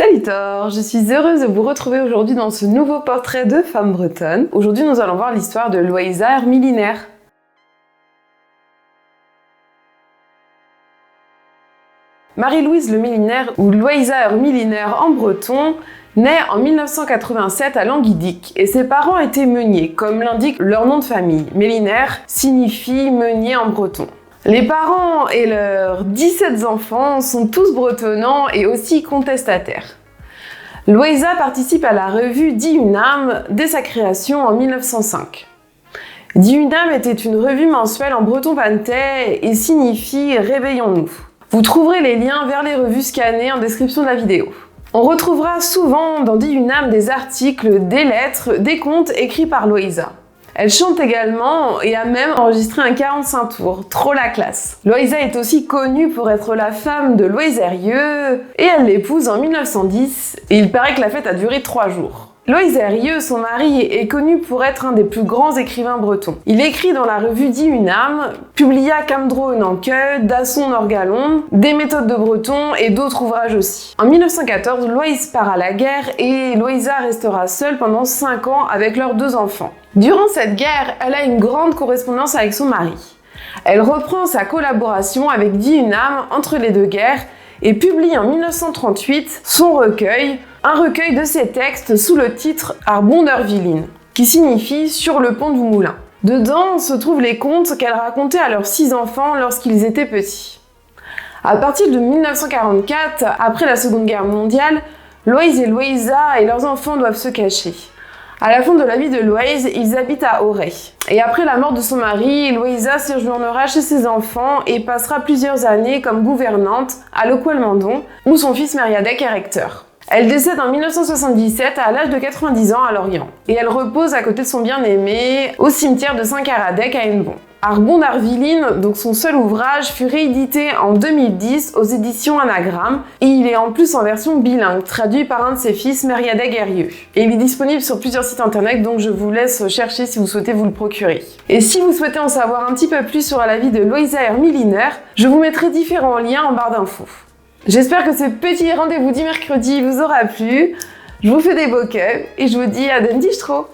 Salut Thor, je suis heureuse de vous retrouver aujourd'hui dans ce nouveau portrait de femme bretonne. Aujourd'hui nous allons voir l'histoire de Loïsa Ermiliner. Marie-Louise Le Mélinaire, ou Loïsa Ermiliner en breton, naît en 1987 à Languidic et ses parents étaient meuniers, comme l'indique leur nom de famille. Mélinaire signifie meunier en breton. Les parents et leurs 17 enfants sont tous bretonnants et aussi contestataires. Loïsa participe à la revue Dihunam dès sa création en 1905. Dihunam était une revue mensuelle en breton pantais et signifie « Réveillons-nous ». Vous trouverez les liens vers les revues scannées en description de la vidéo. On retrouvera souvent dans Dihunam des articles, des lettres, des contes écrits par Loïsa. Elle chante également et a même enregistré un 45 tours, trop la classe. Loïsa est aussi connue pour être la femme de Loïs Herrieux et elle l'épouse en 1910 et il paraît que la fête a duré 3 jours. Loïs Herrieux, son mari, est connu pour être un des plus grands écrivains bretons. Il écrit dans la revue Dihunam, publia Camdro Nanke, Dasson Norgalon, des méthodes de breton et d'autres ouvrages aussi. En 1914, Loïs part à la guerre et Loïsa restera seule pendant 5 ans avec leurs 2 enfants. Durant cette guerre, elle a une grande correspondance avec son mari. Elle reprend sa collaboration avec Dihunam entre les 2 guerres et publie en 1938 son recueil, un recueil de ses textes sous le titre Arbondervillin, qui signifie « Sur le pont du moulin ». Dedans se trouvent les contes qu'elle racontait à leurs 6 enfants lorsqu'ils étaient petits. À partir de 1944, après la Seconde Guerre mondiale, Loïs et Loïsa et leurs enfants doivent se cacher. À la fin de la vie de Loïs, ils habitent à Auray. Et après la mort de son mari, Loïsa séjournera chez ses enfants et passera plusieurs années comme gouvernante à Locoel-Mendon, où son fils Mériadec est recteur. Elle décède en 1977 à l'âge de 90 ans à Lorient. Et elle repose à côté de son bien-aimé au cimetière de Saint-Caradec à Hennebont. Arbondervillin, donc son seul ouvrage, fut réédité en 2010 aux éditions Anagramme et il est en plus en version bilingue, traduit par un de ses fils, Mériadec Herrieux. Et il est disponible sur plusieurs sites internet, donc je vous laisse chercher si vous souhaitez vous le procurer. Et si vous souhaitez en savoir un petit peu plus sur la vie de Loïsa Ermiliner, je vous mettrai différents liens en barre d'infos. J'espère que ce petit rendez-vous du mercredi vous aura plu. Je vous fais des beaux cœurs et je vous dis à den distro.